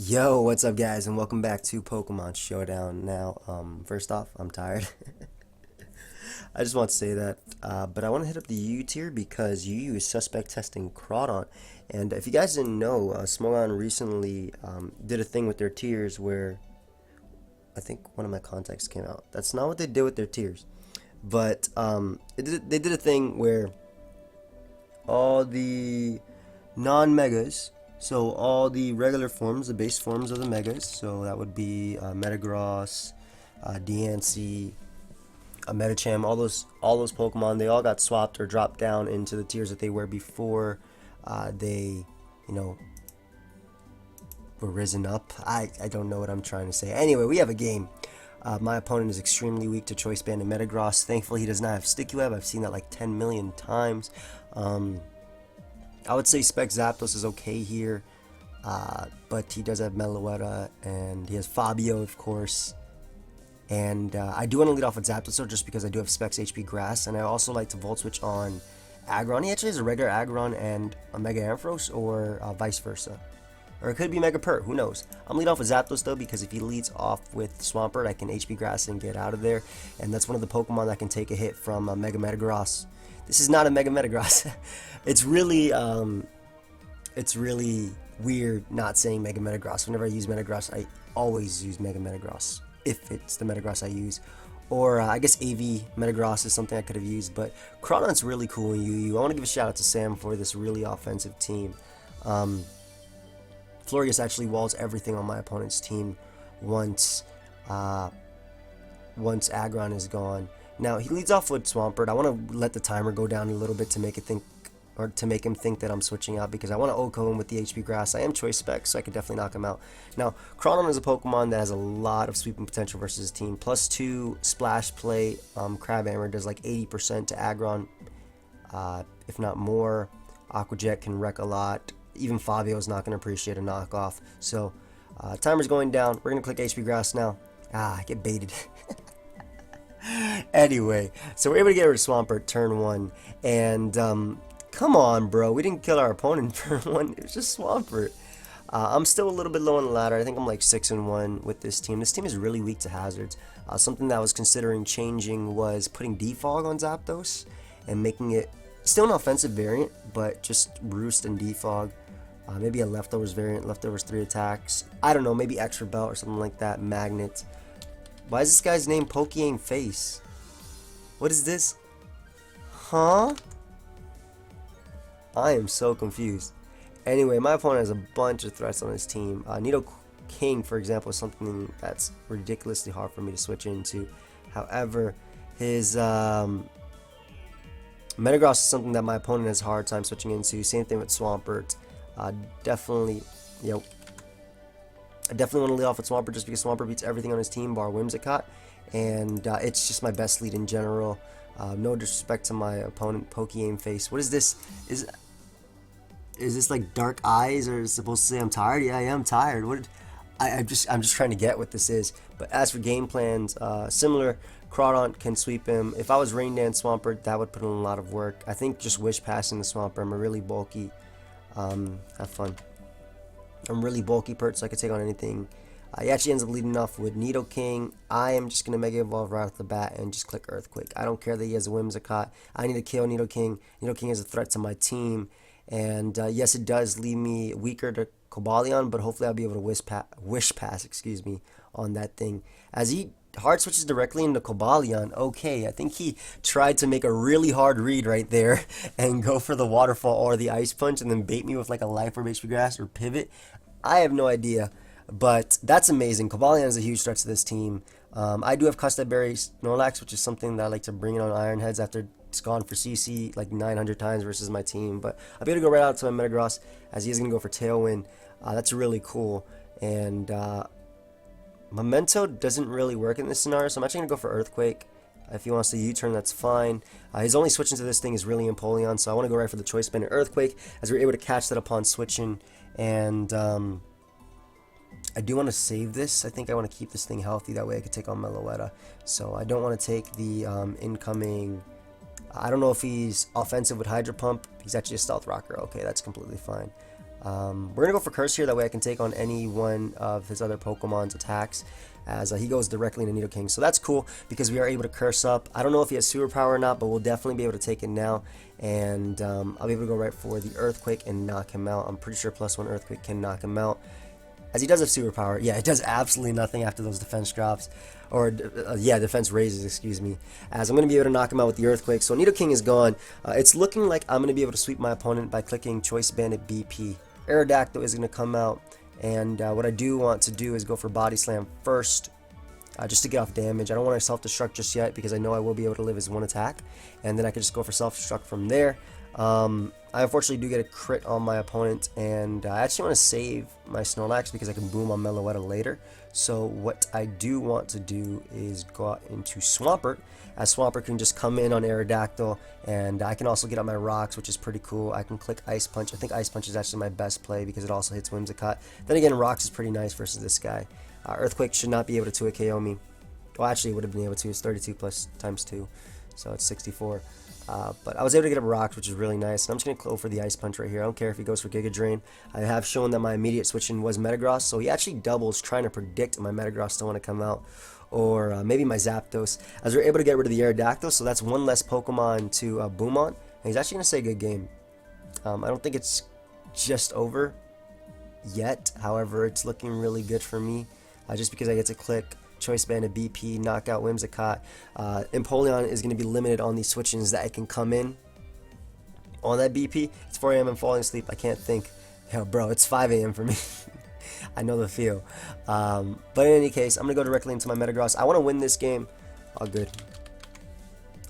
Yo, what's up guys, and welcome back to Pokemon Showdown. Now, first off, I'm tired. I just want to say that, but I want to hit up the UU tier because UU is suspect testing Crawdaunt. And if you guys didn't know, Smogon recently did a thing with their tiers where I think one of my contacts came out. That's not what they did with their tiers, but they did a thing where all the non-megas, so all the regular forms, the base forms of the megas, so that would be Metagross, Diancie, Metacham, all those Pokemon, they all got swapped or dropped down into the tiers that they were before they, you know, were risen up. I don't know what I'm trying to say. Anyway, we have a game. My opponent is extremely weak to Choice Band and Metagross. Thankfully, he does not have Sticky Web. I've seen that like 10 million times. I would say Spec Zapdos is okay here, but he does have Meloetta, and he has Fabio, of course. And I do want to lead off with Zapdos just because I do have Specs HP Grass, and I also like to Volt Switch on Aggron. He actually has a regular Aggron and a Mega Ampharos, or vice versa. Or it could be Mega Pert, who knows. I'm lead off with Zapdos though, because if he leads off with Swampert, I can HP Grass and get out of there. And that's one of the Pokemon that can take a hit from Mega Metagross. This is not a Mega Metagross. it's really weird not saying Mega Metagross. Whenever I use Metagross, I always use Mega Metagross, if it's the Metagross I use. Or I guess AV Metagross is something I could have used, but Crawdaunt's really cool in UU. I want to give a shout out to Sam for this really offensive team. Florius actually walls everything on my opponent's team once Aggron is gone. Now he leads off with Swampert. I want to let the timer go down a little bit to make it think, or to make him think that I'm switching out, because I want to OHKO him with the HP Grass. I am Choice Spec, so I could definitely knock him out. Now, Crawdaunt is a Pokemon that has a lot of sweeping potential versus his team. +2 Splash Play, Crabhammer does like 80% to Aggron, if not more. Aqua Jet can wreck a lot. Even Fabio is not going to appreciate a knockoff. So, timer's going down. We're going to click HP Grass now. I get baited. Anyway, so we're able to get rid of Swampert turn 1. And, come on, bro. We didn't kill our opponent turn 1. It was just Swampert. I'm still a little bit low on the ladder. I think I'm like 6-1 with this team. This team is really weak to hazards. Something that I was considering changing was putting Defog on Zapdos and making it still an offensive variant, but just Roost and Defog. Maybe a Leftovers variant, Leftovers 3 attacks. I don't know, maybe Extra Belt or something like that. Magnet. Why is this guy's name PokeaimFace? What is this? Huh? I am so confused. Anyway, my opponent has a bunch of threats on his team. Nidoking, for example, is something that's ridiculously hard for me to switch into. However, his Metagross is something that my opponent has a hard time switching into. Same thing with Swampert. Definitely, I definitely want to lead off with Swampert just because Swampert beats everything on his team bar Whimsicott, and it's just my best lead in general. No disrespect to my opponent, PokeaimFace. What is this? Is this like dark eyes, or is it supposed to say I'm tired? Yeah, I am tired. I'm just trying to get what this is. But as for game plans, similar. Crawdaunt can sweep him. If I was Rain Dance Swampert, that would put in a lot of work. I think just Wish Passing the Swampert. I'm a really bulky. Have fun. I'm really bulky Pert, so I could take on anything. He actually ends up leading off with Nidoking. I am just going to Mega Evolve right off the bat and just click Earthquake. I don't care that he has a Whimsicott. I need to kill Nidoking. Nidoking is a threat to my team. And yes, it does leave me weaker to Cobalion, but hopefully I'll be able to Wish Pass, on that thing. As he hard switches directly into Cobalion, okay, I think he tried to make a really hard read right there and go for the Waterfall or the Ice Punch and then bait me with like a Life Orb, HP Grass, or Pivot. I have no idea. But that's amazing. Cobalion is a huge threat to this team. I do have Custard Berry Snorlax, which is something that I like to bring in on Iron Heads after it's gone for CC like 900 times versus my team. But I'll be able to go right out to my Metagross as he is going to go for Tailwind. That's really cool. And Memento doesn't really work in this scenario, so I'm actually going to go for Earthquake. If he wants to U-turn, that's fine. His only switch into this thing is really Empoleon, so I want to go right for the Choice Band and Earthquake, as we're able to catch that upon switching. And I do want to save this. I think I want to keep this thing healthy. That way I can take on Meloetta. So I don't want to take the incoming... I don't know if he's offensive with Hydro Pump. He's actually a Stealth Rocker. Okay, that's completely fine. We're gonna go for Curse here, that way I can take on any one of his other Pokemon's attacks, as he goes directly into Nidoking. So that's cool because we are able to Curse up. I don't know if he has superpower or not, but we'll definitely be able to take it now. And I'll be able to go right for the Earthquake and knock him out. I'm pretty sure +1 Earthquake can knock him out, as he does have superpower. Yeah, it does absolutely nothing after those defense drops, or yeah, defense raises, excuse me, as I'm going to be able to knock him out with the Earthquake. So Nidoking is gone. It's looking like I'm going to be able to sweep my opponent by clicking Choice Bandit BP. Aerodactyl is going to come out, and what I do want to do is go for Body Slam first, just to get off damage. I don't want to self-destruct just yet because I know I will be able to live as one attack, and then I can just go for self-destruct from there. I unfortunately do get a crit on my opponent, and I actually want to save my Snorlax because I can boom on Meloetta later. So what I do want to do is go out into Swampert, as Swampert can just come in on Aerodactyl, and I can also get out my rocks, which is pretty cool. I can click Ice Punch. I think Ice Punch is actually my best play because it also hits Whimsicott. Then again, rocks is pretty nice versus this guy. Earthquake should not be able to 2-KO me. Well, actually, it would have been able to. It's 32 plus times 2, so it's 64. But I was able to get up rocks, which is really nice. And I'm just going to go for the Ice Punch right here. I don't care if he goes for Giga Drain. I have shown that my immediate switch-in was Metagross, so he actually doubles trying to predict my Metagross to want to come out, or maybe my Zapdos, as we're able to get rid of the Aerodactyl, so that's one less Pokemon to boom on. And he's actually going to say good game. I don't think it's just over yet. However, it's looking really good for me, just because I get to click Choice Bandit BP, knock out Whimsicott. Empoleon is going to be limited on these switch-ins that I can come in on that BP. It's 4 a.m. I'm falling asleep. I can't think. Yo, bro, it's 5 a.m. for me. I know the feel. But in any case, I'm going to go directly into my Metagross. I want to win this game. Oh, good.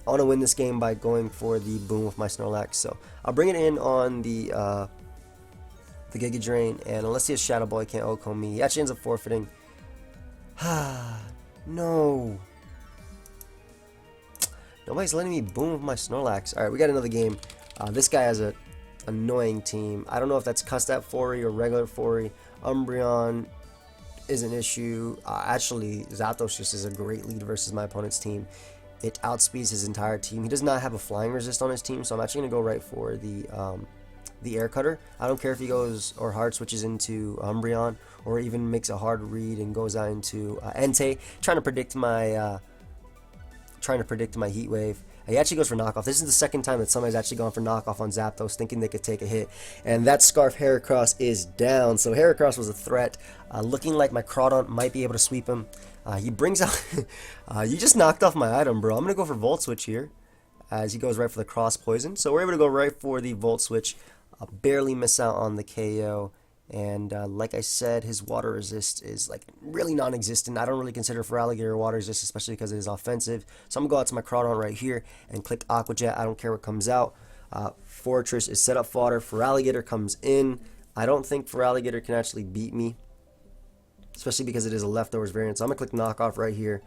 I want to win this game by going for the boom with my Snorlax. So I'll bring it in on the Giga Drain, and unless he has Shadow Ball, he can't OHKO me. He actually ends up forfeiting. No. Nobody's letting me boom with my Snorlax. Alright, we got another game. This guy has a annoying team. I don't know if that's Custat Fori or regular Fori. Umbreon is an issue. Actually, Zapdos just is a great lead versus my opponent's team. It outspeeds his entire team. He does not have a flying resist on his team, so I'm actually going to go right for the Air Cutter. I don't care if he goes or hard switches into Umbreon, or even makes a hard read and goes out into Entei, trying to predict my Heat Wave. He actually goes for knockoff. This is the second time that somebody's actually gone for knockoff on Zapdos, thinking they could take a hit. And that Scarf Heracross is down. So Heracross was a threat, looking like my Crawdaunt might be able to sweep him. He brings out... you just knocked off my item, bro. I'm going to go for Volt Switch here, as he goes right for the Cross Poison. So we're able to go right for the Volt Switch. Barely miss out on the KO. And like I said, his water resist is like really non-existent. I don't really consider Feraligatr water resist, especially because it is offensive. So I'm going to go out to my Crawdaunt right here and click Aqua Jet. I don't care what comes out. Fortress is set up fodder. Feraligatr comes in. I don't think Feraligatr can actually beat me, especially because it is a leftovers variant. So I'm going to click knockoff right here.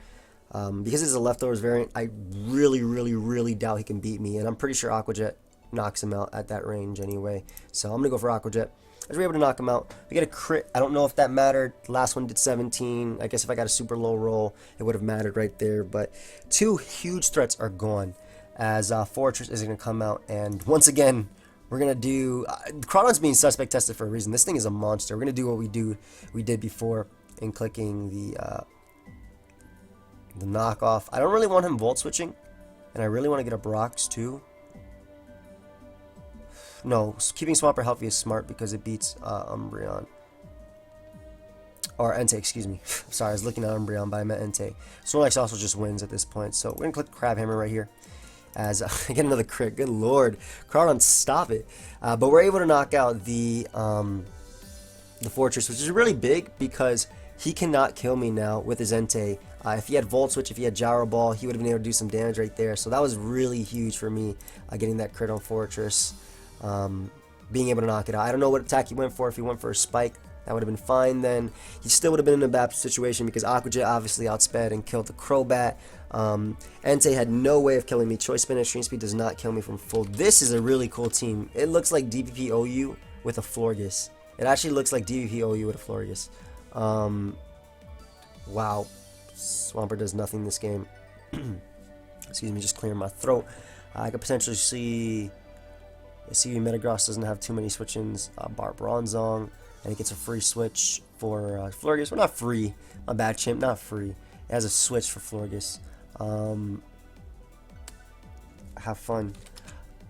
Because it is a leftovers variant, I really doubt he can beat me. And I'm pretty sure Aqua Jet knocks him out at that range anyway. So I'm going to go for Aqua Jet. As we're able to knock him out, we get a crit. I don't know if that mattered. The last one did 17. I guess if I got a super low roll, it would have mattered right there. But two huge threats are gone, as Fortress is going to come out. And once again, we're going to do... Crawdaunt's being suspect tested for a reason. This thing is a monster. We're going to do what we did before in clicking the knockoff. I don't really want him Volt Switching, and I really want to get up rocks too. No, keeping Swampert healthy is smart because it beats Umbreon. Or Entei, excuse me. Sorry, I was looking at Umbreon, but I meant Entei. Snorlax also just wins at this point. So we're going to click Crab Hammer right here. As I get another crit. Good lord. Crawdaunt, stop it. But we're able to knock out the Fortress, which is really big because he cannot kill me now with his Entei. If he had Volt Switch, if he had Gyro Ball, he would have been able to do some damage right there. So that was really huge for me, getting that crit on Fortress. Being able to knock it out. I don't know what attack he went for. If he went for a spike, that would have been fine then. He still would have been in a bad situation because Aqua Jet obviously outsped and killed the Crobat. Entei had no way of killing me. Choice Spin Extreme Speed does not kill me from full. This is a really cool team. It looks like DPP OU with a Florges. It actually looks like DPP OU with a Florges. Wow. Swampert does nothing this game. Excuse me, just clearing my throat. I could potentially see... See, Metagross doesn't have too many switch-ins. Bar Bronzong, and he gets a free switch for Florges. Well, not free. My bad, Chimp. Not free. It has a switch for Florges. Have fun.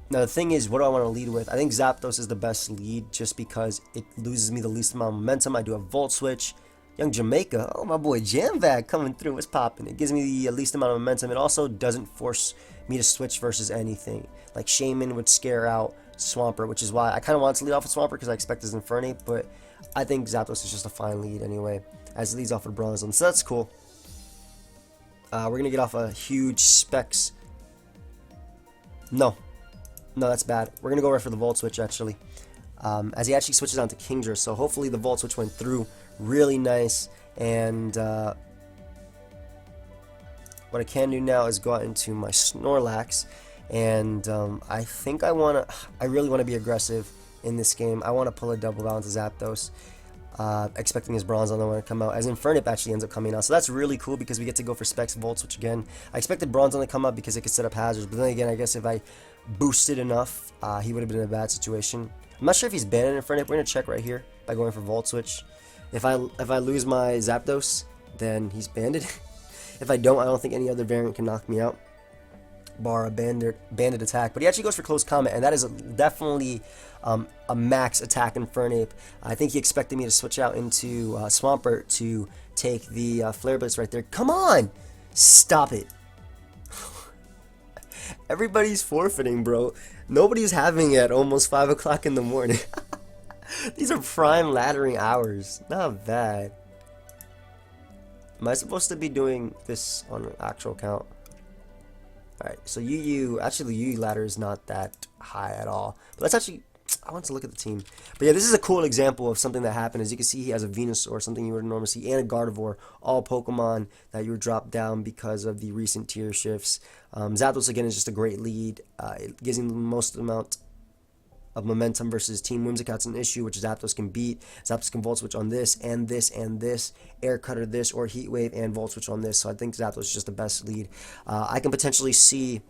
Now the thing is, what do I want to lead with? I think Zapdos is the best lead just because it loses me the least amount of momentum. I do a Volt Switch. Young Jamaica, oh my boy Jamvac coming through, what's popping? It gives me the least amount of momentum. It also doesn't force me to switch versus anything. Like Shaman would scare out Swampert, which is why I kind of wanted to lead off with Swampert because I expect his Infernape, but I think Zapdos is just a fine lead anyway, as it leads off with Bronzong, so that's cool. We're going to get off a huge Specs. No, that's bad. We're going to go right for the Volt Switch actually, as he actually switches on to Kingdra, so hopefully the Volt Switch went through. Really nice, and what I can do now is go out into my Snorlax, and I think I really want to be aggressive in this game. I want to pull a double bounce to Zapdos, expecting his Bronzong to come out, as Infernape actually ends up coming out, so that's really cool because we get to go for Specs Volt Switch again. I expected Bronzong to come out because it could set up hazards, but then again, I guess if I boosted enough, he would have been in a bad situation. I'm not sure if he's banned in Infernape. We're gonna check right here by going for Volt Switch. If I lose my Zapdos, then he's banded. If I don't think any other variant can knock me out, bar a banded attack. But he actually goes for Close Combat, and that is definitely a max attack Infernape. I think he expected me to switch out into Swampert to take the Flare Blitz right there. Come on! Stop it. Everybody's forfeiting, bro. Nobody's having it at almost 5 o'clock in the morning. These are prime laddering hours. Not bad. Am I supposed to be doing this on an actual count? Alright, so actually the UU ladder is not that high at all. But let's actually, I want to look at the team. But yeah, this is a cool example of something that happened. As you can see, he has a Venusaur, something you would normally see, and a Gardevoir, all Pokemon that you would drop down because of the recent tier shifts. Zapdos, again, is just a great lead. It gives him the most amount of momentum versus Team Whimsicott's an issue, which Zapdos can beat. Zapdos can Volt Switch on this, and this, and this. Air Cutter this, or Heat Wave and Volt Switch on this. So I think Zapdos is just the best lead. I can potentially see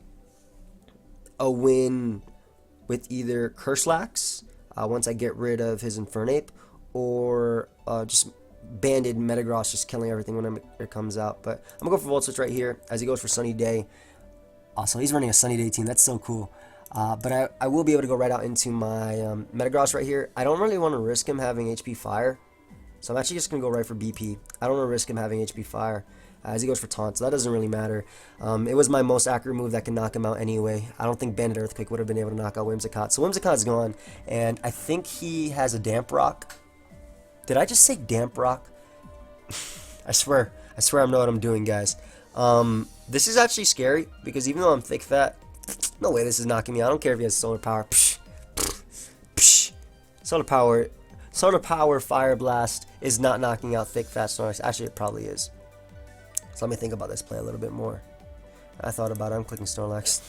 a win with either Curslax, once I get rid of his Infernape, or just banded Metagross just killing everything when it comes out. But I'm going to go for Volt Switch right here, as he goes for Sunny Day. So he's running a Sunny Day team. That's so cool. But I will be able to go right out into my Metagross right here. I don't really want to risk him having HP Fire, so I'm actually just going to go right for BP. I don't want to risk him having HP Fire, as he goes for Taunt, so that doesn't really matter. It was my most accurate move that can knock him out anyway. I don't think Banded Earthquake would have been able to knock out Whimsicott. So Whimsicott's gone, and I think he has a Damp Rock. Did I just say Damp Rock? I swear I know what I'm doing, guys. This is actually scary, because even though I'm thick fat, no way this is knocking me out. I don't care if he has Solar Power. Psh, psh, psh. Solar Power Fire Blast is not knocking out thick fat Snorlax. Actually, it probably is. So let me think about this play a little bit more. I thought about it. I'm clicking Snorlax.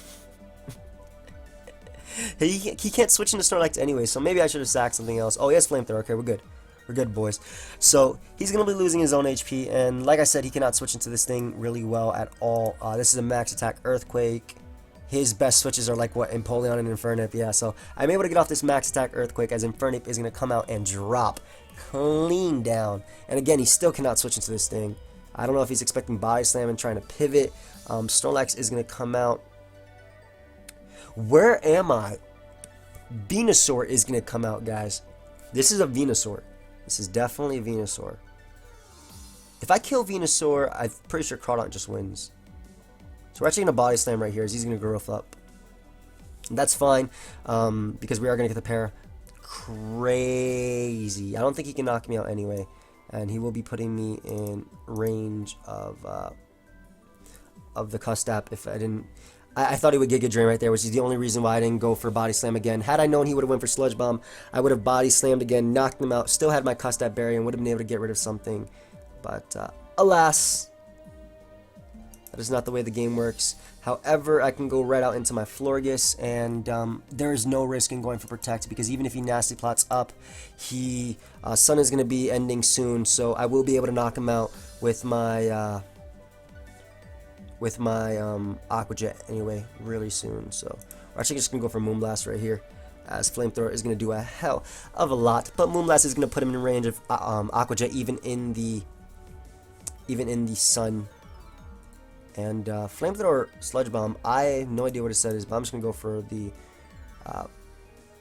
he can't switch into Snorlax anyway, so maybe I should have sacked something else. Oh, he has Flamethrower. Okay, we're good. We're good, boys. So he's going to be losing his own HP, and like I said, he cannot switch into this thing really well at all. This is a max attack Earthquake. His best switches are like what, Empoleon and Infernape. Yeah, so I'm able to get off this max attack Earthquake, as Infernape is going to come out and drop clean down. And again, he still cannot switch into this thing. I don't know if he's expecting Body Slam and trying to pivot. Snorlax is going to come out. Where am I? Venusaur is going to come out, guys. This is a Venusaur. This is definitely a Venusaur. If I kill Venusaur, I'm pretty sure Crawdaunt just wins. So we're actually going to Body Slam right here, as he's going to Growth Up. And that's fine, because we are going to get the pair. Crazy. I don't think he can knock me out anyway. And he will be putting me in range of the Custap if I didn't... I thought he would Giga Drain right there, which is the only reason why I didn't go for Body Slam again. Had I known he would have went for Sludge Bomb, I would have Body Slammed again, knocked him out, still had my Custap Berry, and would have been able to get rid of something. But, alas... that is not the way the game works. However, I can go right out into my Florges, and there is no risk in going for Protect, because even if he Nasty Plots up, Sun is going to be ending soon, so I will be able to knock him out with my Aqua Jet anyway, really soon. So we're actually just going to go for Moonblast right here, as Flamethrower is going to do a hell of a lot. But Moonblast is going to put him in range of Aqua Jet even in the sun. And Flamethrower Sludge Bomb, I have no idea what his set is, but I'm just going to go for the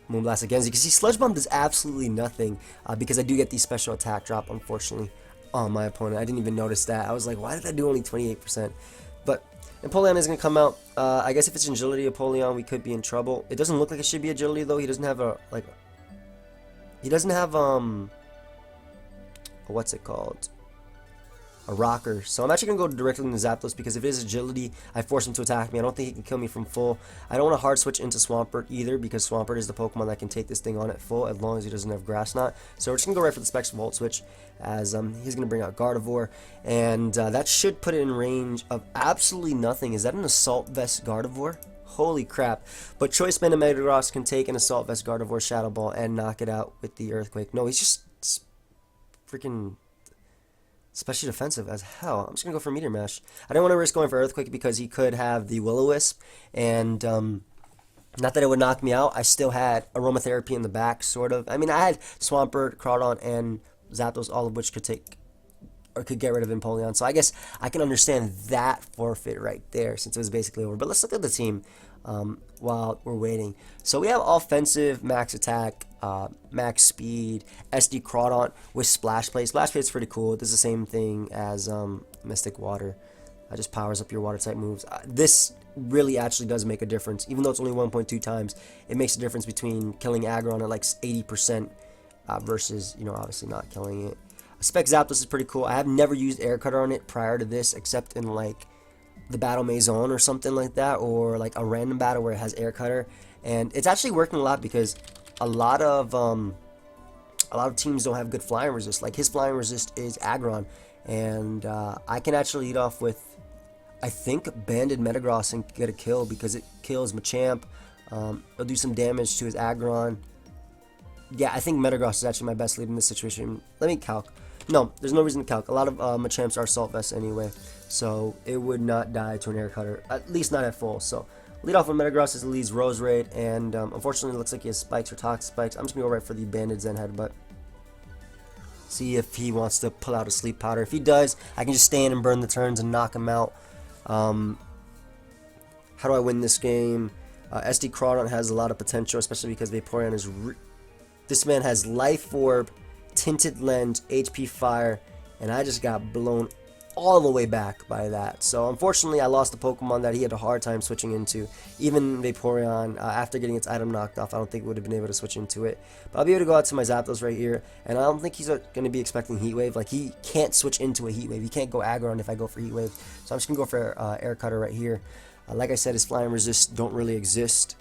Moonblast again. As you can see, Sludge Bomb does absolutely nothing because I do get the special attack drop, unfortunately, on my opponent. I didn't even notice that. I was like, why did I do only 28%? But Empoleon is going to come out. I guess if it's agility Empoleon, we could be in trouble. It doesn't look like it should be agility, though. He doesn't have a, like, he doesn't have, what's it called? A rocker. So I'm actually going to go directly into Zapdos because if it is agility, I force him to attack me. I don't think he can kill me from full. I don't want to hard switch into Swampert either because Swampert is the Pokemon that can take this thing on at full as long as he doesn't have Grass Knot. So we're just going to go right for the Specs Volt Switch as he's going to bring out Gardevoir. And that should put it in range of absolutely nothing. Is that an Assault Vest Gardevoir? Holy crap. But Choice Band and Metagross can take an Assault Vest Gardevoir Shadow Ball and knock it out with the Earthquake. No, he's just freaking especially defensive as hell. I'm just going to go for Meteor Mash. I don't want to risk going for Earthquake because he could have the Will-O-Wisp. And not that it would knock me out. I still had Aromatherapy in the back, sort of. I mean, I had Swampert, Crawdaunt, and Zapdos, all of which could take or could get rid of Empoleon. So I guess I can understand that forfeit right there since it was basically over. But let's look at the team while we're waiting. So we have offensive, max attack, max speed, SD Crawdaunt with Splash Play. Splash Play is pretty cool. It does the same thing as Mystic Water. It just powers up your water type moves. This really actually does make a difference. Even though it's only 1.2 times, it makes a difference between killing Aggron at like 80% versus, you know, obviously not killing it. Spec Zapdos is pretty cool. I have never used Air Cutter on it prior to this except in like the Battle Maison or something like that, or like a random battle where it has Air Cutter, and it's actually working a lot because a lot of teams don't have good flying resist. Like his flying resist is Aggron, and I can actually lead off with, I think, Banded Metagross and get a kill because it kills Machamp. It'll do some damage to his Aggron. Yeah, I think Metagross is actually my best lead in this situation. Let me calc. No, there's no reason to calc. A lot of Machamps are Assault Vests anyway, so it would not die to an Air Cutter, at least not at full. So lead off with Metagross as it leads Roserade, and unfortunately it looks like he has Spikes or Toxic Spikes. I'm just going to go right for the Banded Zen Headbutt. See if he wants to pull out a Sleep Powder. If he does, I can just stand and burn the turns and knock him out. How do I win this game? SD Crawdaunt has a lot of potential, especially because Vaporeon is... This man has Life Orb, Tinted Lens, HP Fire, and I just got blown all the way back by that. So unfortunately, I lost a Pokemon that he had a hard time switching into. Even Vaporeon, after getting its item knocked off, I don't think it would have been able to switch into it. But I'll be able to go out to my Zapdos right here, and I don't think he's going to be expecting Heat Wave. Like, he can't switch into a Heat Wave. He can't go Aggron if I go for Heat Wave. So I'm just going to go for Air Cutter right here. Like I said, his Flying Resist don't really exist,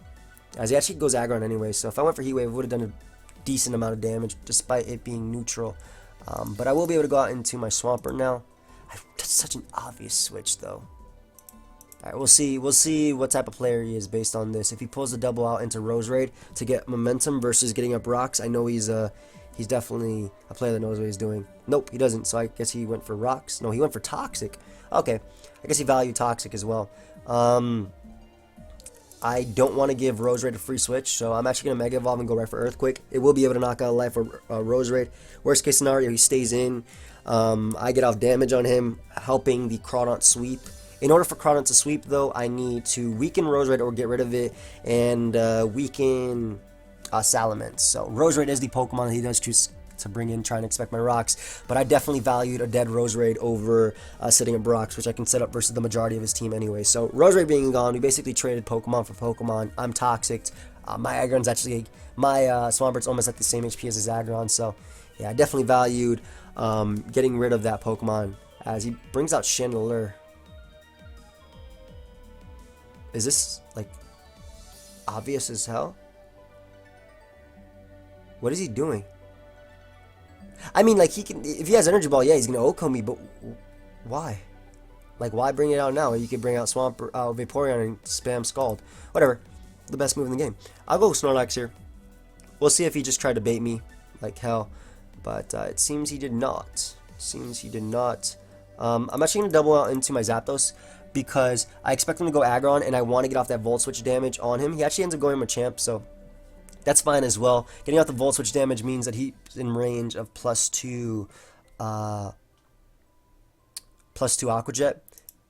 as he actually goes Aggron anyway. So if I went for Heat Wave, it would have done a decent amount of damage despite it being neutral. But I will be able to go out into my Swampert now. That's such an obvious switch though. Alright, we'll see what type of player he is based on this. If he pulls the double out into Roserade to get momentum versus getting up rocks, I know he's definitely a player that knows what he's doing. Nope, he doesn't, so I guess he went for rocks. No, he went for Toxic. Okay, I guess he valued Toxic as well. I don't want to give Roserade a free switch, so I'm actually going to Mega Evolve and go right for Earthquake. It will be able to knock out Life or Roserade. Worst case scenario, he stays in. I get off damage on him, helping the Crawdaunt sweep. In order for Crawdaunt to sweep, though, I need to weaken Roserade or get rid of it, and weaken Salamence. So Roserade is the Pokemon that he does choose to bring in, trying to expect my rocks, but I definitely valued a dead Roserade over setting up rocks, which I can set up versus the majority of his team anyway. So Roserade being gone, we basically traded Pokemon for Pokemon. I'm Toxic. My Aggron's actually, my Swampert's almost at the same HP as his Aggron, so yeah, I definitely valued getting rid of that Pokemon as he brings out Chandelure. Is this like obvious as hell? What is he doing? I mean, like, he can, if he has Energy Ball, yeah, he's gonna OHKO me, but why? Like, why bring it out now? You could bring out Vaporeon and spam Scald. Whatever. The best move in the game. I'll go Snorlax here. We'll see if he just tried to bait me like hell. But it seems he did not. I'm actually going to double out into my Zapdos because I expect him to go Aggron, and I want to get off that Volt Switch damage on him. He actually ends up going Machamp, so That's fine as well. Getting out the Volt Switch damage means that he's in range of +2 Aqua Jet,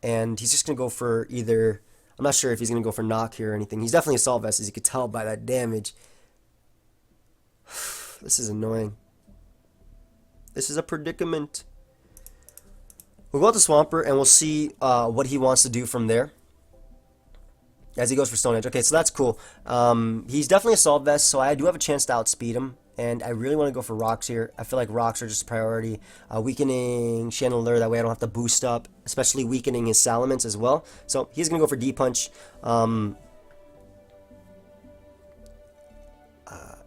and he's just gonna go for either. I'm not sure if he's gonna go for knock here or anything. He's definitely Assault Vest, as you could tell by that damage. This is annoying. This is a predicament. We'll go out to Swampert and we'll see what he wants to do from there. As he goes for Stone Edge. Okay, so that's cool. He's definitely Assault Vest, so I do have a chance to outspeed him. And I really want to go for Rocks here. I feel like Rocks are just a priority. Weakening Chandelure, that way I don't have to boost up. Especially weakening his Salamence as well. So he's going to go for D-Punch.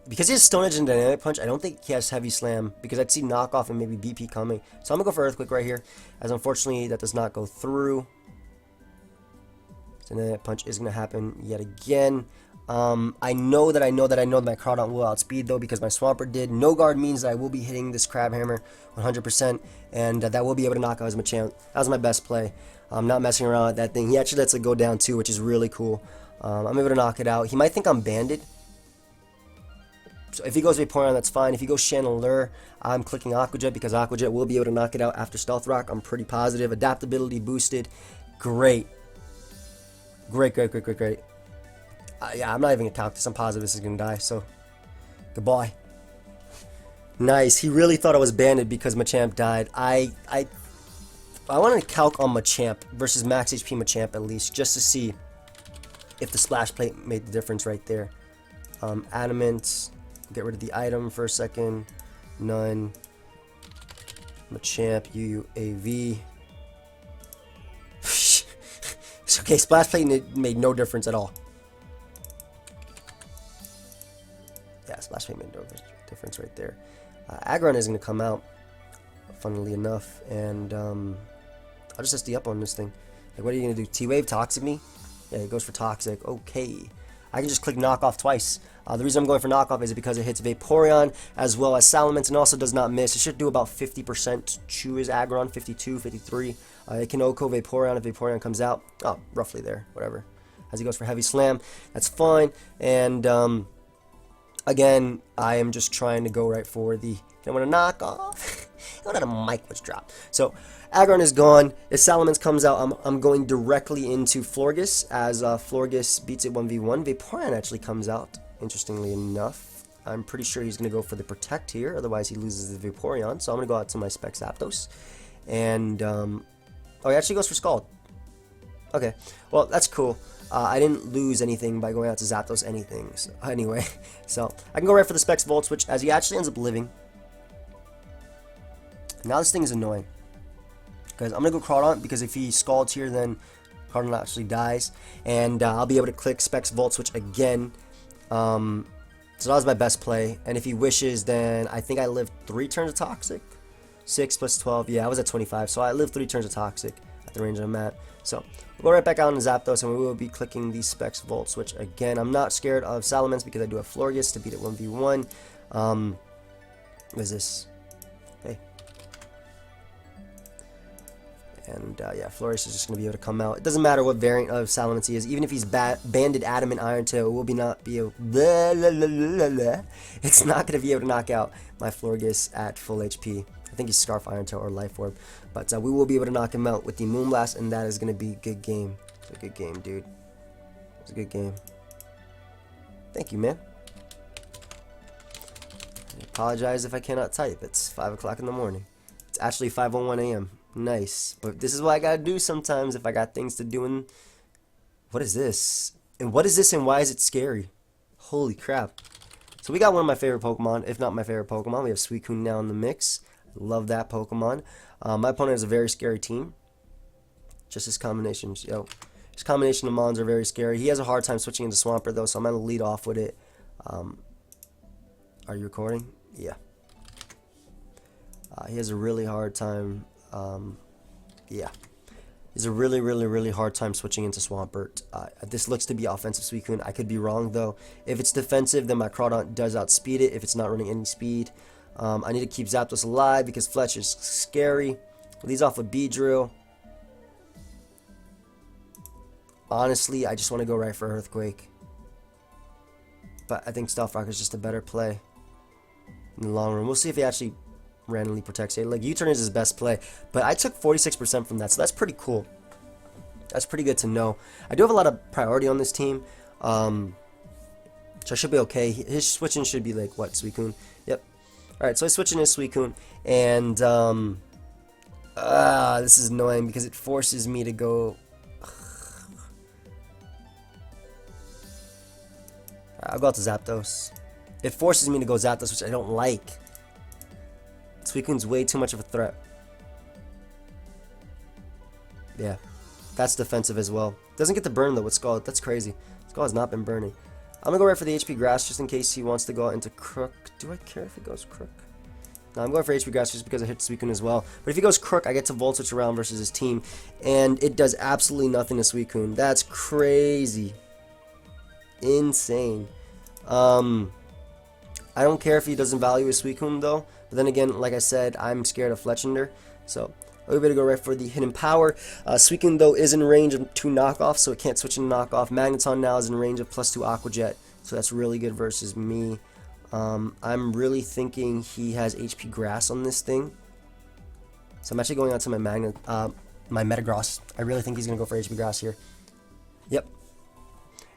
Because he has Stone Edge and Dynamic Punch, I don't think he has Heavy Slam. Because I'd see Knockoff and maybe BP coming. So I'm going to go for Earthquake right here. As unfortunately, that does not go through. Dynamic Punch is going to happen yet again. I know that my Crawdaunt will outspeed though, because my Swampert did. No guard means that I will be hitting this Crab Hammer 100%, and that will be able to knock out his Machamp. That was my best play. I'm not messing around with that thing. He actually lets it go down too, which is really cool. I'm able to knock it out. He might think I'm banded. So if he goes Vaporeon, that's fine. If he goes Chandelure, I'm clicking Aqua Jet, because Aqua Jet will be able to knock it out after Stealth Rock. I'm pretty positive. Adaptability boosted. Great. Great. Yeah, I'm not even gonna count this. I'm positive this is gonna die. So, goodbye. Nice. He really thought I was banded because Machamp died. I wanted to calc on Machamp versus max HP Machamp at least, just to see if the Splash Plate made the difference right there. Adamant. Get rid of the item for a second. None. Machamp UUAV. Okay, Splash Plate made no difference at all. Yeah, Splash Plate made no difference right there. Aggron is going to come out, funnily enough, and I'll just SD up on this thing. Like, what are you going to do? T-Wave Toxic me? Yeah, it goes for Toxic. Okay. I can just click Knockoff twice. The reason I'm going for Knockoff is because it hits Vaporeon as well as Salamence, and also does not miss. It should do about 50% to his Aggron, 52, 53. It can OHKO Vaporeon if Vaporeon comes out. Oh, roughly there, whatever. As he goes for Heavy Slam, that's fine. And again, I am just trying to go right for the. I want to knock off. I want a mic was dropped. So Aggron is gone. If Salamence comes out, I'm going directly into Florges, as Florges beats it 1v1. Vaporeon actually comes out, interestingly enough. I'm pretty sure he's going to go for the Protect here, otherwise he loses the Vaporeon. So I'm going to go out to my Specs Zapdos. And, oh, he actually goes for Scald. Okay, well, that's cool. I didn't lose anything by going out to Zapdos anything. So, anyway, so I can go right for the Specs Volt Switch, as he actually ends up living. Now this thing is annoying, because I'm going to go Crawdaunt, because if he Scalds here, then Crawdaunt actually dies. And I'll be able to click Specs Volt Switch again. So that was my best play. And if he wishes, then I think I lived 3 turns of Toxic. 6 plus 12, yeah, I was at 25. So I lived 3 turns of Toxic at the range I'm at. So we'll go right back out on Zapdos, and we will be clicking the Specs Volt Switch again. I'm not scared of Salamence because I do have Florges to beat it 1v1. What is this? Hey. And yeah, Florges is just going to be able to come out. It doesn't matter what variant of Salamence he is. Even if he's banded Adamant Iron Tail, it will not be able. It's not going to be able to knock out my Florges at full HP. I think he's Scarf Iron Tail or Life Orb. But we will be able to knock him out with the Moonblast, and that is going to be a good game. It's a good game, dude. It's a good game. Thank you, man. I apologize if I cannot type. It's 5 o'clock in the morning. It's actually 5:01 a.m. Nice. But this is what I gotta do sometimes if I got things to do. And what is this? And what is this, and why is it scary? Holy crap. So we got one of my favorite Pokemon, if not my favorite Pokemon. We have Suicune now in the mix. Love that Pokemon. My opponent is a very scary team. Just his combinations. His combination of Mons are very scary. He has a hard time switching into Swampert though, so I'm gonna lead off with it. Are you recording? Yeah. He has a really hard time. Yeah. He's a really hard time switching into Swampert. This looks to be offensive Suicune. I could be wrong though. If it's defensive, then my Crawdaunt does outspeed it. If it's not running any speed, I need to keep Zapdos alive because Fletch is scary. Leads off with Beedrill. Honestly, I just want to go right for Earthquake. but I think Stealth Rock is just a better play in the long run. We'll see if he actually randomly protects it. Like, U-turn is his best play, but I took 46% from that, so that's pretty cool. That's pretty good to know. I do have a lot of priority on this team, so I should be okay. His switching should be like, what, Suicune? Yep. Alright, so I switch in his Suicune, and this is annoying because it forces me to go... I'll go out to Zapdos. It forces me to go Zapdos, which I don't like. Suicune's way too much of a threat. Yeah. That's defensive as well. Doesn't get to burn though with Skull. That's crazy. Skull has not been burning. I'm gonna go right for the HP Grass just in case he wants to go out into Crook. Do I care if he goes Crook? No, I'm going for HP Grass just because I hit Suicune as well. But if he goes Crook, I get to Volt Switch around versus his team. And it does absolutely nothing to Suicune. That's crazy. Insane. I don't care if he doesn't value his Suicune though. But then again, like I said, I'm scared of Fletchinder. So we're going to go right for the Hidden Power. Suicune though is in range of 2 knockoffs, so it can't switch into knockoff. Magneton now is in range of +2 Aqua Jet. So that's really good versus me. I'm really thinking he has HP Grass on this thing. So I'm actually going out to my my Metagross. I really think he's going to go for HP Grass here. Yep.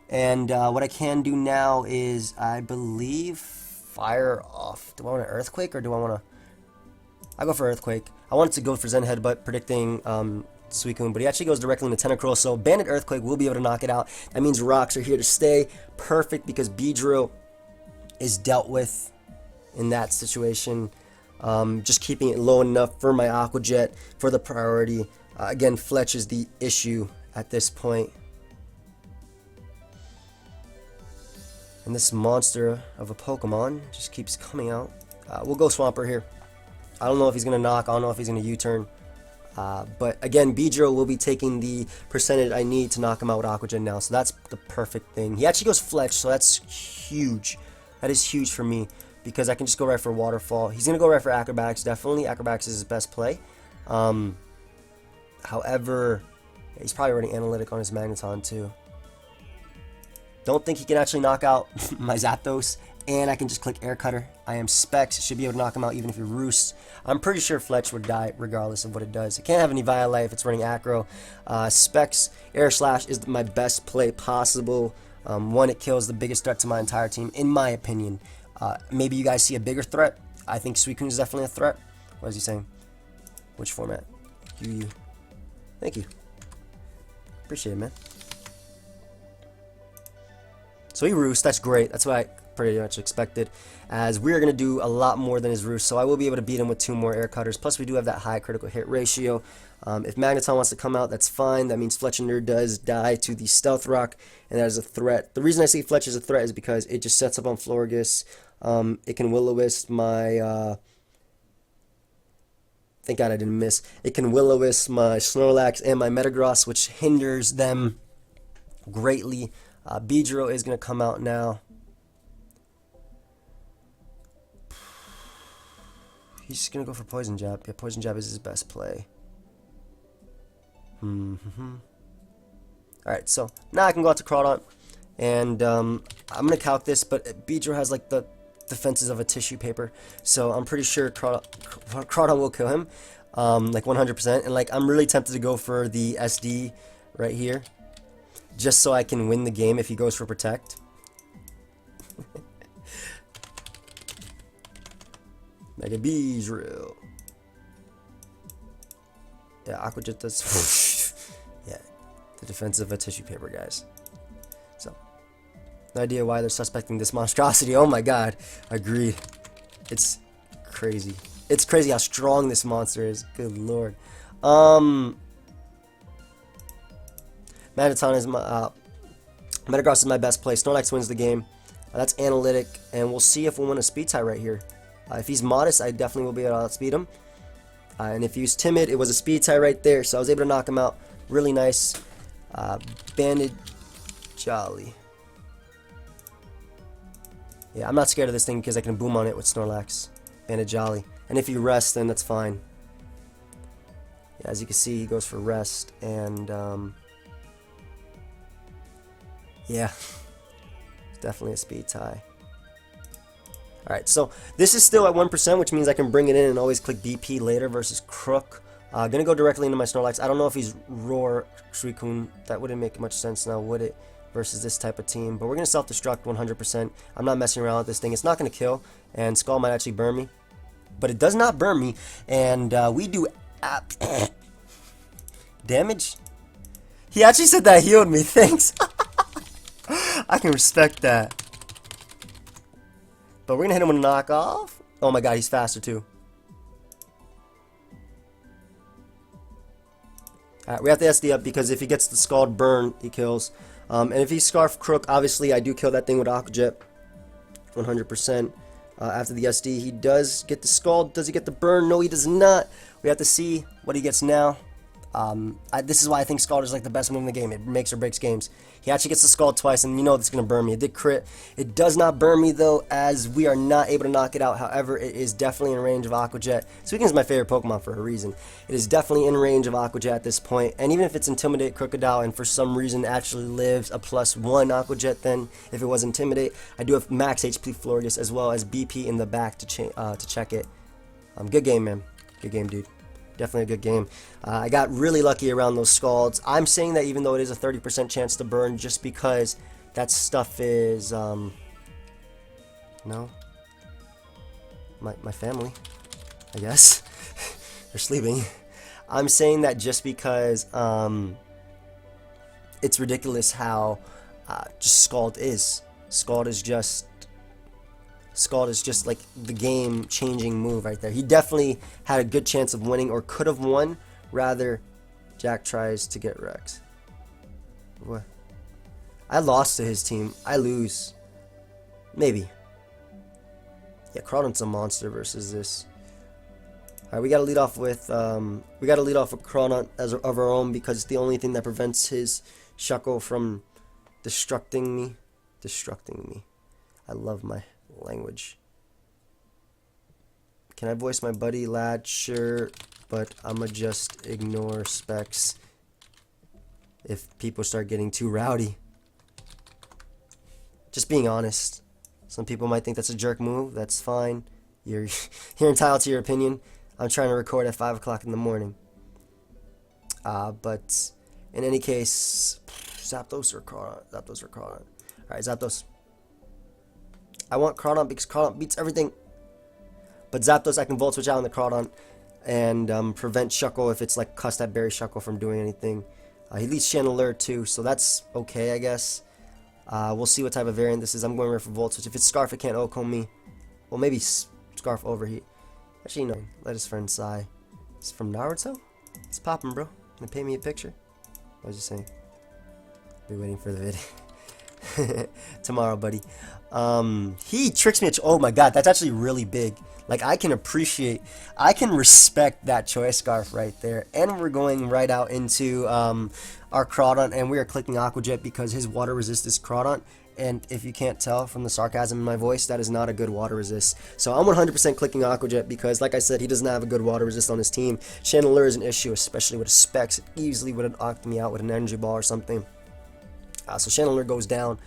And what I can do now is, I believe, fire off. Do I want an Earthquake or do I want to... I go for Earthquake. I wanted to go for Zen Headbutt, predicting Suicune, but he actually goes directly into Tentacruel, so Banded Earthquake will be able to knock it out. That means rocks are here to stay. Perfect, because Beedrill is dealt with in that situation. Just keeping it low enough for my Aqua Jet for the priority. Again, Fletch is the issue at this point. And this monster of a Pokemon just keeps coming out. We'll go Swampert here. I don't know if he's going to knock. I don't know if he's going to U-turn. But again, Beedrill will be taking the percentage I need to knock him out with Aqua Jet now. So that's the perfect thing. He actually goes Fletch, so that's huge. That is huge for me because I can just go right for Waterfall. He's going to go right for Acrobatics, definitely. Acrobatics is his best play. However, he's probably running Analytic on his Magneton too. Don't think he can actually knock out my Zapdos, and I can just click Air Cutter. I am Specs, should be able to knock him out even if he roosts. I'm pretty sure Fletch would die regardless of what it does. It can't have any Violet if it's running Acro. Specs, Air Slash is my best play possible. One, it kills the biggest threat to my entire team, in my opinion. Maybe you guys see a bigger threat. I think Suicune is definitely a threat. What is he saying? Which format? You. Thank you. Appreciate it, man. So he roosts, that's great. That's what I pretty much expected, as we're going to do a lot more than his roost, so I will be able to beat him with 2 more Air Cutters. Plus, we do have that high critical hit ratio. If Magneton wants to come out, that's fine. That means Fletchinder does die to the Stealth Rock, and that is a threat. The reason I say Fletch is a threat is because it just sets up on Florges. It can Will-O-Wisp my... Thank God I didn't miss. It can Will-O-Wisp my Snorlax and my Metagross, which hinders them greatly. Beedrill is going to come out now. He's just going to go for Poison Jab. Yeah, Poison Jab is his best play. Alright, so now I can go out to Crawdaunt. And I'm going to calc this, but Beedrill has like the defenses of a tissue paper. So I'm pretty sure Crawdaunt will kill him. Like 100%. And like I'm really tempted to go for the SD right here, just so I can win the game if he goes for Protect. Mega Beedrill. Yeah, Aqua Jet does. Yeah, the defense of a tissue paper, guys. So, no idea why they're suspecting this monstrosity. Oh my god, agreed. It's crazy. It's crazy how strong this monster is. Good lord. Magneton is my Metagross is my best play. Snorlax wins the game. That's Analytic, and we'll see if we'll win a speed tie right here. If he's modest, I definitely will be able to outspeed him. And if he's timid, it was a speed tie right there, so I was able to knock him out. Really nice. Banded Jolly. Yeah, I'm not scared of this thing because I can boom on it with Snorlax. Banded Jolly. And if you rest, then that's fine. Yeah, as you can see, he goes for rest, and yeah, Definitely a speed tie. Alright, so this is still at 1%, which means I can bring it in and always click BP later versus Crook. Gonna go directly into my Snorlax. I don't know if he's Roar Suicune. That wouldn't make much sense now, would it? Versus this type of team. But we're gonna self-destruct 100%. I'm not messing around with this thing. It's not gonna kill, and Skull might actually burn me. But it does not burn me, and we do damage. He actually said that healed me. Thanks. I can respect that. But we're gonna hit him with a knockoff. Oh my god, he's faster too. Alright, we have to SD up because if he gets the Scald Burn, he kills. And if he's Scarf Crook, obviously I do kill that thing with Aqua Jet. 100%. After the SD, he does get the Scald. Does he get the Burn? No, he does not. We have to see what he gets now. This is why I think Scald is like the best move in the game. It makes or breaks games. He actually gets the Scald twice, and you know it's going to burn me. It did crit. It does not burn me, though, as we are not able to knock it out. However, it is definitely in range of Aqua Jet. Suicune is my favorite Pokemon for a reason. It is definitely in range of Aqua Jet at this point, and even if it's Intimidate Crocodile and for some reason actually lives a +1 Aqua Jet, then if it was Intimidate, I do have max HP Florges as well as BP in the back to check it. Good game, man. Good game, dude. Definitely a good game. I got really lucky around those Scalds. I'm saying that even though it is a 30% chance to burn, just because that stuff is, no, my family, I guess. They're sleeping. I'm saying that just because it's ridiculous how just Scald is. Scald is just like the game-changing move right there. He definitely had a good chance of winning, or could have won. Rather, Jack tries to get wrecked. What? I lost to his team. I lose. Maybe. Yeah, Crawdaunt's a monster versus this. Alright, we gotta lead off with Crawdaunt of our own because it's the only thing that prevents his Shuckle from destructing me. I love my language. Can I voice my buddy lad? Sure, but I'ma just ignore specs if people start getting too rowdy. Just being honest. Some people might think that's a jerk move. That's fine. You're entitled to your opinion. I'm trying to record at 5 o'clock in the morning. But in any case, Zapdos or Crawdaunt? Zapdos or Crawdaunt? Alright, Zapdos. I want Crawdaunt because Crawdaunt beats everything. But Zapdos, I can Volt Switch out on the Crawdaunt and prevent Shuckle if it's like cussed at Berry Shuckle from doing anything. He leads Chandelure too, so that's okay, I guess. We'll see what type of variant this is. I'm going right for Volt Switch. If it's Scarf, it can't Ocone me. Well, maybe Scarf Overheat. Actually, no. Let his friend Sai. It's from Naruto? It's poppin', bro. Gonna pay me a picture? I was just saying. Be waiting for the video. Tomorrow, buddy. He tricks me. Oh my god, that's actually really big. Like, I can respect that choice Scarf right there. And we're going right out into our Crawdaunt, and we are clicking Aqua Jet because his water resist is Crawdaunt. And if you can't tell from the sarcasm in my voice, that is not a good water resist. So I'm 100% clicking Aqua Jet because, like I said, he doesn't have a good water resist on his team. Chandelure is an issue, especially with his specs. It easily would have knocked me out with an energy ball or something. So Chandelure goes down,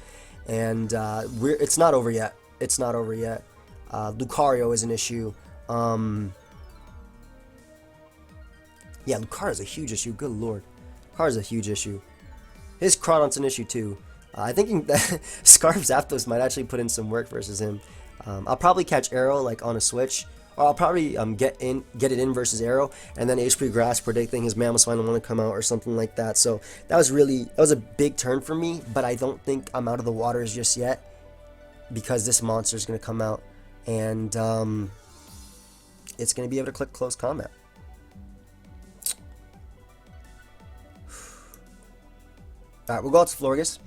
and it's not over yet. It's not over yet. Lucario is an issue. Yeah, Lucario is a huge issue. Good lord. Lucario is a huge issue. His Crawdaunt's an issue too. I think Scarf Zapdos might actually put in some work versus him. I'll probably catch Arrow like on a switch, or I'll probably get it in versus Arrow, and then HP Grass predicting his Mamoswine will want to come out or something like that. So that was a big turn for me, but I don't think I'm out of the waters just yet because this monster is going to come out, and it's going to be able to click Close Combat. Alright, we'll go out to Florges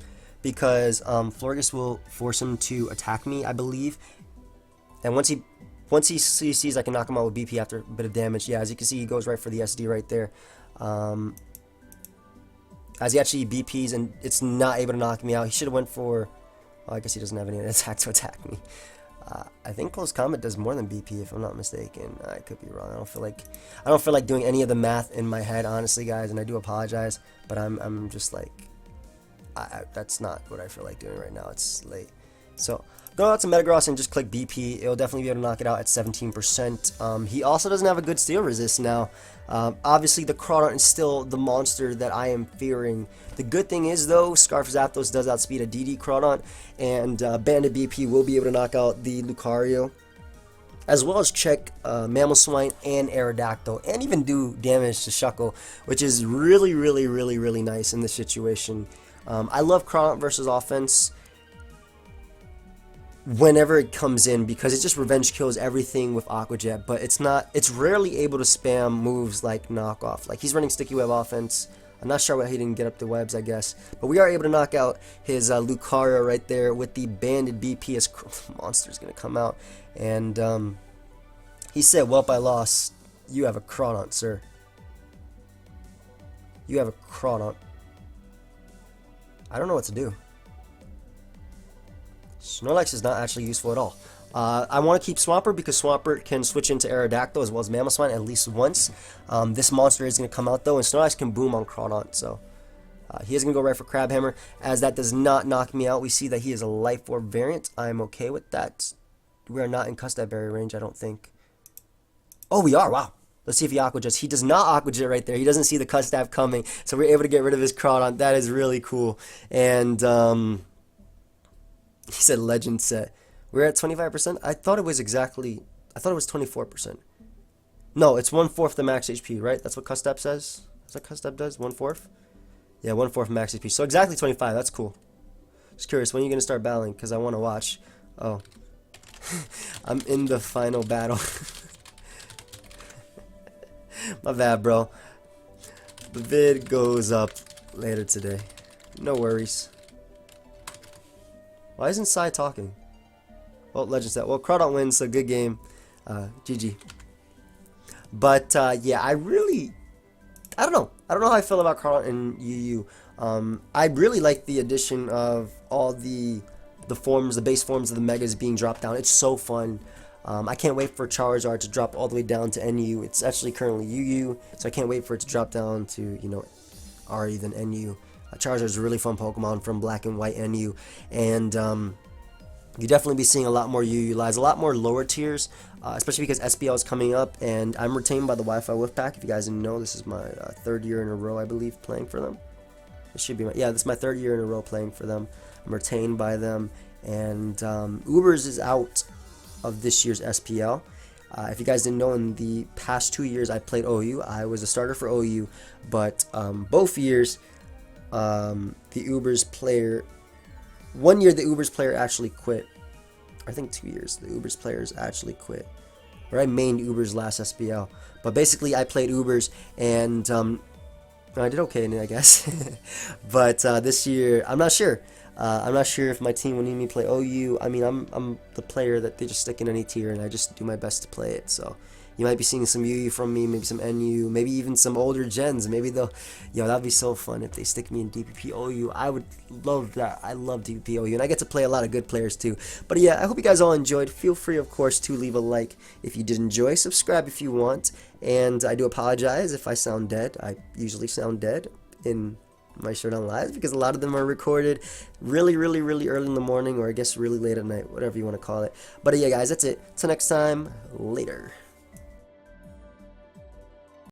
because Florges will force him to attack me, I believe. And once he sees I can knock him out with BP after a bit of damage, yeah, as you can see, he goes right for the SD right there. As he actually BPs and it's not able to knock me out. He should have went for... Oh, I guess he doesn't have any attack to attack me. I think Close Combat does more than BP, if I'm not mistaken. I could be wrong. I don't feel like doing any of the math in my head, honestly, guys, and I do apologize. But I'm just like, that's not what I feel like doing right now. It's late. So go out to Metagross and just click BP. It'll definitely be able to knock it out at 17%. He also doesn't have a good steel resist now. Obviously, the Crawdaunt is still the monster that I am fearing. The good thing is, though, Scarf Zapdos does outspeed a DD Crawdaunt, and Banded BP will be able to knock out the Lucario, as well as check Mamoswine and Aerodactyl, and even do damage to Shuckle, which is really, really, really, really nice in this situation. I love Crawdaunt versus offense whenever it comes in, because it just revenge kills everything with Aqua Jet, but it's rarely able to spam moves like knockoff. Like, he's running Sticky Web offense. I'm not sure why he didn't get up the webs, I guess, but we are able to knock out his Lucario right there with the Banded BP. As monster's gonna come out, and he said, "Welp, I lost. You have a Crawdaunt, sir. You have a Crawdaunt." I don't know what to do. Snorlax is not actually useful at all. I want to keep Swampert because Swampert can switch into Aerodactyl as well as Mamoswine at least once. This monster is going to come out though, and Snorlax can boom on Crawdaunt, so he is going to go right for Crabhammer, as that does not knock me out. We see that he is a Life Orb variant. I'm okay with that. We are not in Custap Berry range, I don't think. Oh, we are. Wow. Let's see if he Aqua Jets. He does not Aqua Jet right there. He doesn't see the Custap coming, so we're able to get rid of his Crawdaunt. That is really cool. And he said Legend set. We're at 25%. I thought it was 24%. No, it's 1/4 the max HP, right? That's what Custap says. Is that Custap does? 1/4? Yeah, 1/4 max HP. So exactly 25. That's cool. Just curious, when are you going to start battling? Because I want to watch. Oh. I'm in the final battle. My bad, bro. The vid goes up later today. No worries. Why isn't Sai talking? Well, Legend set. Well, Crawdaunt wins, so good game. GG. But, yeah, I don't know. I don't know how I feel about Crawdaunt and UU. I really like the addition of all the forms, the base forms of the Megas being dropped down. It's so fun. I can't wait for Charizard to drop all the way down to NU. It's actually currently UU, so I can't wait for it to drop down to, you know, RE than NU. Charizard is a really fun Pokemon from Black and White NU, and you definitely be seeing a lot more UU lives, a lot more lower tiers, especially because SPL is coming up, and I'm retained by the Wi-Fi Wolf Pack. If you guys didn't know, this is my 3rd year in a row, I believe, playing for them. It should be my, yeah, this is my 3rd year in a row playing for them. I'm retained by them, and Ubers is out of this year's SPL. If you guys didn't know, in the past 2 years I played OU. I was a starter for OU, but both years the Ubers player, 1 year the Ubers player actually quit. I think 2 years the Ubers players actually quit. Or I mained Ubers last SPL, but basically I played Ubers, and I did okay in it, I guess. But this year I'm not sure. I'm not sure if my team will need me to play OU. I mean, I'm the player that they just stick in any tier, and I just do my best to play it. So you might be seeing some UU from me, maybe some NU, maybe even some older gens. Maybe they'll, that'd be so fun if they stick me in DPP OU. I would love that. I love DPP OU, and I get to play a lot of good players too. But yeah, I hope you guys all enjoyed. Feel free, of course, to leave a like if you did enjoy. Subscribe if you want. And I do apologize if I sound dead. I usually sound dead in my Showdown lives because a lot of them are recorded really early in the morning, or I guess really late at night, whatever you want to call it. But yeah, guys, that's it. Till next time, later.